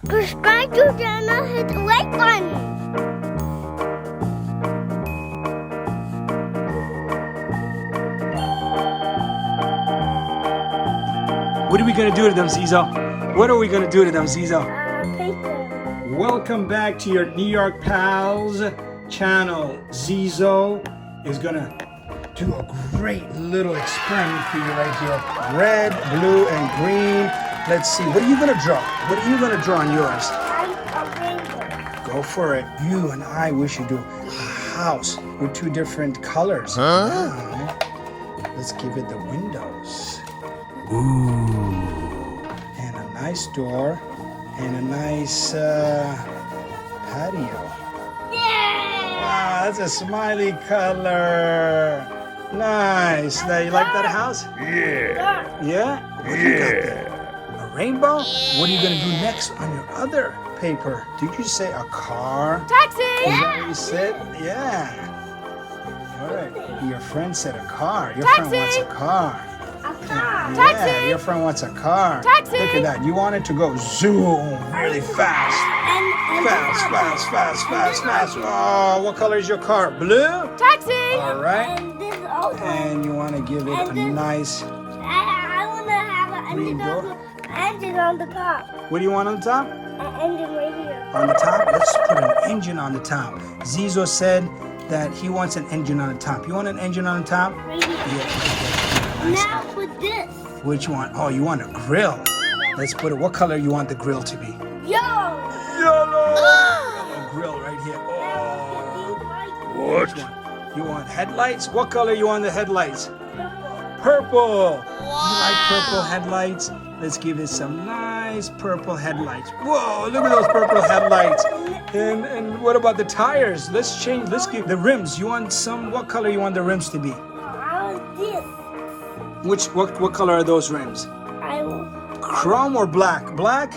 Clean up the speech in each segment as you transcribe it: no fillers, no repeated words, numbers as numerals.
Subscribe to the channel, hit the like button. What are we gonna do to them, Zizzo? What are we gonna do to them, Zizzo? Paper. Welcome back to your New York Pals channel. Zizzo is gonna do a great little experiment for you right here. Red, blue, and green. Let's see, what are you gonna draw? What are you gonna draw on yours? I'm a rainbow. Go for it. You and I, we should do a house with two different colors. Now, let's give it the windows. Ooh. And a nice door and a nice patio. Yeah! Wow, that's a smiley color. Nice. Now, you like that house? Yeah. Yeah? What do you got there? A rainbow? What are you gonna do next on your other paper? Did you say a car? Taxi! Is that what you said? Yeah. All right. Your friend said a car. Your friend wants a car. A car. Yeah, your friend wants a car. Taxi. Look at that. You want it to go zoom really fast. Fast. Oh, what color is your car? Blue? Taxi! All right. And this also. And you want to give it a nice... I want to have Green door. an engine on the top. What do you want on top? An engine right here. On the top? Let's put an engine on the top. Zizzo said that he wants an engine on the top. You want an engine on the top? Right here. Yeah. Nice. Now put this. Which one? Oh, you want a grill. Let's put it. What color you want the grill to be? Yo! Yellow. Yellow grill right here. Oh. What? Which one? You want headlights? What color you want the headlights? Purple. You like purple headlights? Let's give it some nice purple headlights. Whoa, look at those purple headlights. And what about the tires? Let's give the rims. You want what color you want the rims to be? I want this. What color are those rims? I want. Chrome or black? Black?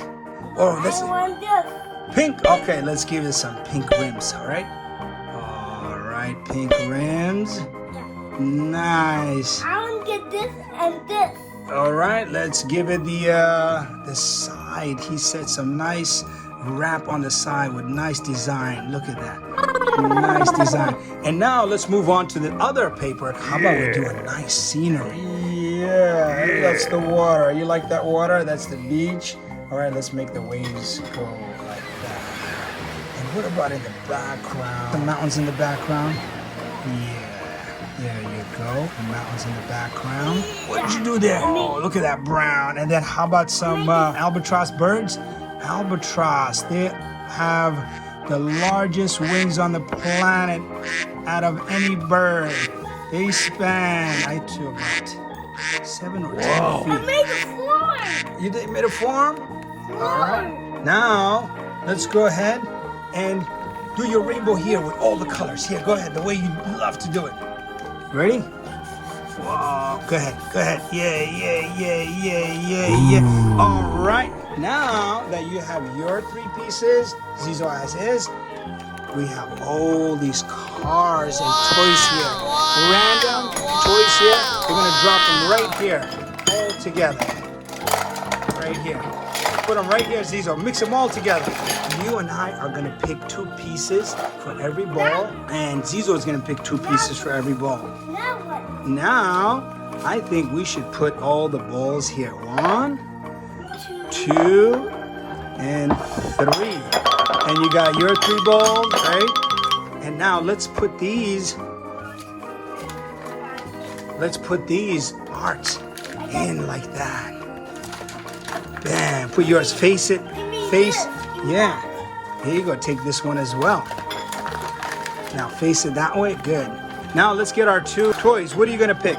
Oh, I that's want this. pink. Okay, let's give it some pink rims, all right? All right, pink rims. Nice. I want to get this and this. All right, let's give it the side. He said some nice wrap on the side with nice design. Look at that. Nice design. And now let's move on to the other paper. How about we do a nice scenery? Yeah, that's the water. You like that water? That's the beach. All right, let's make the waves go like that. And what about in the background? The mountains in the background? Yeah. There you go. The mountains in the background. What did you do there? Oh, look at that brown. And then how about some albatross birds? Albatross. They have the largest wings on the planet out of any bird. They span, about 7 or 10 I feet. made a floor. You made a form? All right. Now, let's go ahead and do your rainbow here with all the colors. Here, go ahead, the way you love to do it. Ready? Whoa, go ahead. Yeah. All right. Now that you have your 3 pieces, Zizzo has his, we have all these cars and toys here. Random toys here. We're going to drop them right here, all together. Right here. Put them right here, Zizzo. Mix them all together. You and I are going to pick 2 pieces for every ball, and Zizzo is going to pick 2 pieces for every ball. Now what? Now, I think we should put all the balls here. 1, 2, and 3. And you got your 3 balls, right? And now let's put these parts in like that. Bam, put yours, face it, face, yeah. Here you go, take this one as well. Now face it that way, good. Now let's get our 2 toys. What are you gonna pick?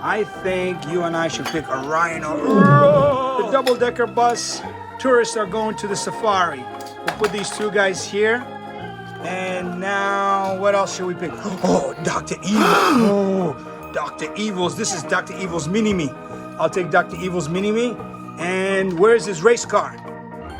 I think you and I should pick a rhino. The double-decker bus. Tourists are going to the safari. We'll put these 2 guys here. And now, what else should we pick? Oh, Dr. Evil. Oh, Dr. Evil's. This is Dr. Evil's Mini-Me. I'll take Dr. Evil's Mini-Me. And where's his race car?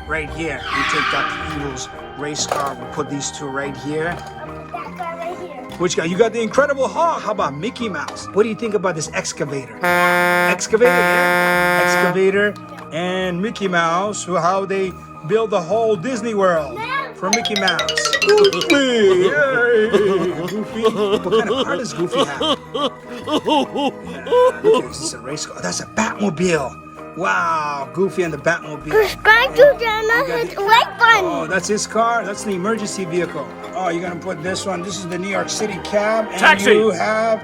Right here. We take Dr. Evil's race car. We'll put these 2 right here. That guy right here. Which guy? You got the Incredible Hulk. How about Mickey Mouse? What do you think about this excavator? Excavator, yeah. Excavator and Mickey Mouse. How they build the whole Disney World No. for Mickey Mouse. Goofy! Yay! Goofy. What kind of car does Goofy have? Look at this. It's a race car. That's a Batmobile. Wow, Goofy and the Batmobile. Subscribe to the channel, hit the like button. Oh, that's his car? That's an emergency vehicle. Oh, you're gonna put this one. This is the New York City cab. And Taxi. you have,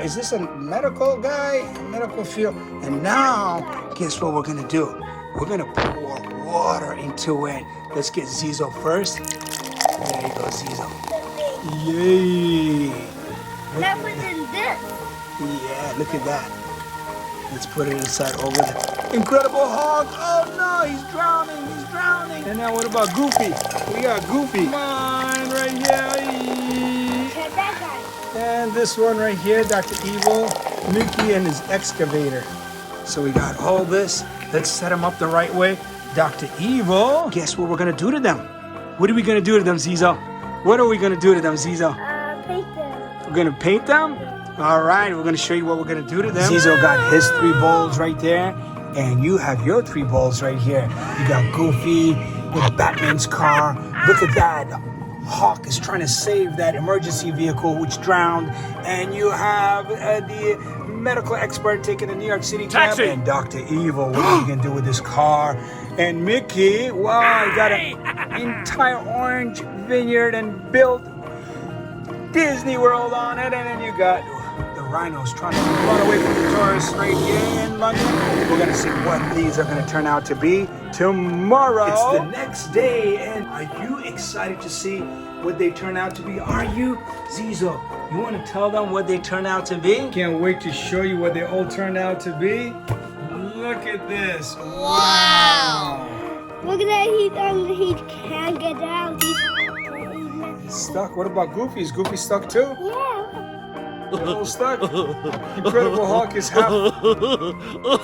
is this a medical guy? Medical field. And now, guess what we're gonna do? We're gonna pour water into it. Let's get Zizzo first. There you go, Zizzo. Yay. That was in this. Yeah, look at that. Let's put it inside over the Incredible Hulk. Oh no, he's drowning. He's drowning. And now what about Goofy? We got Goofy. Come on, right here. Check that guy. And this one right here, Dr. Evil, Mickey and his excavator. So we got all this. Let's set them up the right way. Dr. Evil. Guess what we're gonna do to them? What are we gonna do to them, Zizzo? What are we gonna do to them, Zizzo? Paint them. We're gonna paint them? All right, we're gonna show you what we're gonna do to them. Zizzo got his 3 bowls right there, and you have your 3 bowls right here. You got Goofy with Batman's car. Look at that. Hawk is trying to save that emergency vehicle which drowned, and you have the medical expert taking the New York City cab. Taxi. And Dr. Evil, what are you gonna do with this car? And Mickey, wow, you got an entire orange vineyard and built Disney World on it, and then you got the rhinos trying to run away from the tourists right here in London. We're gonna see what these are gonna turn out to be tomorrow. It's the next day, and are you excited to see what they turn out to be? Are you? Zizzo, you want to tell them what they turn out to be? Can't wait to show you what they all turned out to be. Look at this. Wow. Look at that. He can't get out. He's stuck. What about Goofy? Is Goofy stuck too? Yeah. They're all stuck. Incredible Hulk is half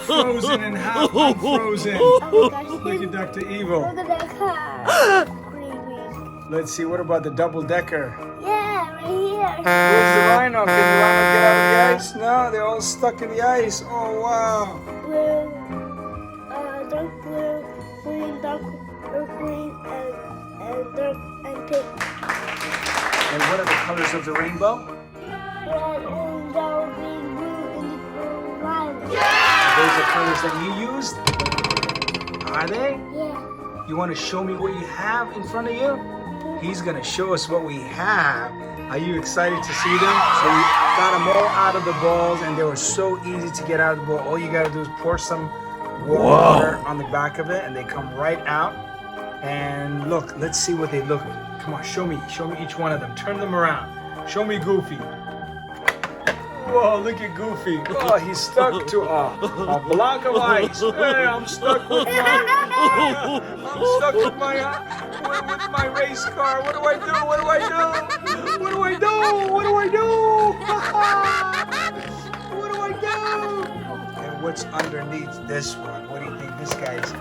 frozen and half unfrozen. Oh my gosh. Look at Dr. Evil. Look at that car. Screaming. Let's see, what about the double decker? Yeah, right here. Where's the rhino? Can the rhino get out of the ice? No, they're all stuck in the ice. Oh, wow. Blue, dark blue, green, dark green, and dark and pink. And what are the colors of the rainbow? Red and dark green, blue, and violet. Those are colors that you used? Are they? Yeah. You want to show me what you have in front of you? He's going to show us what we have. Are you excited to see them? So we got them all out of the balls, and they were so easy to get out of the ball. All you got to do is pour some water on the back of it, and they come right out. And look, let's see what they look like. Come on, show me each one of them. Turn them around. Show me Goofy. Whoa, look at Goofy. Oh, he's stuck to a block of ice. Hey, I'm stuck with my race car. What do I do? What do I do? What do I do? What do I do? What do I do? And what's underneath this one? What do you think this guy's?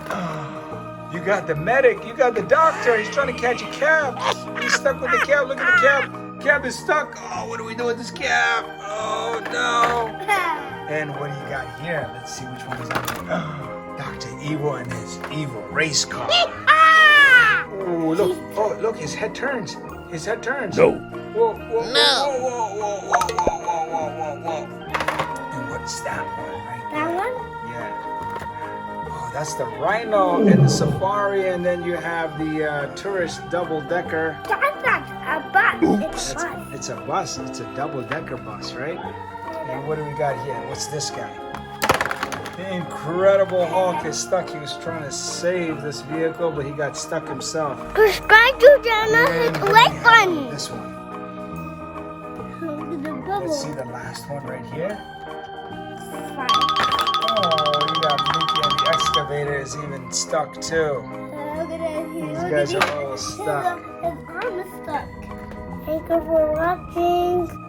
You got the medic. You got the doctor. He's trying to catch a cab. He's stuck with the cab. Look at the cab. Cab is stuck. Oh, what do we do with this cab? Oh, no. And what do you got here? Let's see which one is on there. Dr. Evil and his evil race car. Oh, look. Oh, look. His head turns. His head turns. No. Whoa, whoa, no. Whoa. And what's that one right there? That one? Yeah. Oh, that's the rhino and the safari, and then you have the tourist double-decker. That's not a bus. It's a bus. It's a bus. It's a double-decker bus, right? And what do we got here? What's this guy? The Incredible Hulk is stuck. He was trying to save this vehicle, but he got stuck himself. Subscribe to the channel, hit the like button. This one. Look at the bubble. Let's see the last one right here. Fine. Oh, you got Mickey and the excavator is even stuck too. Look at that. These guys are all stuck. His arm is stuck. Thank you for watching.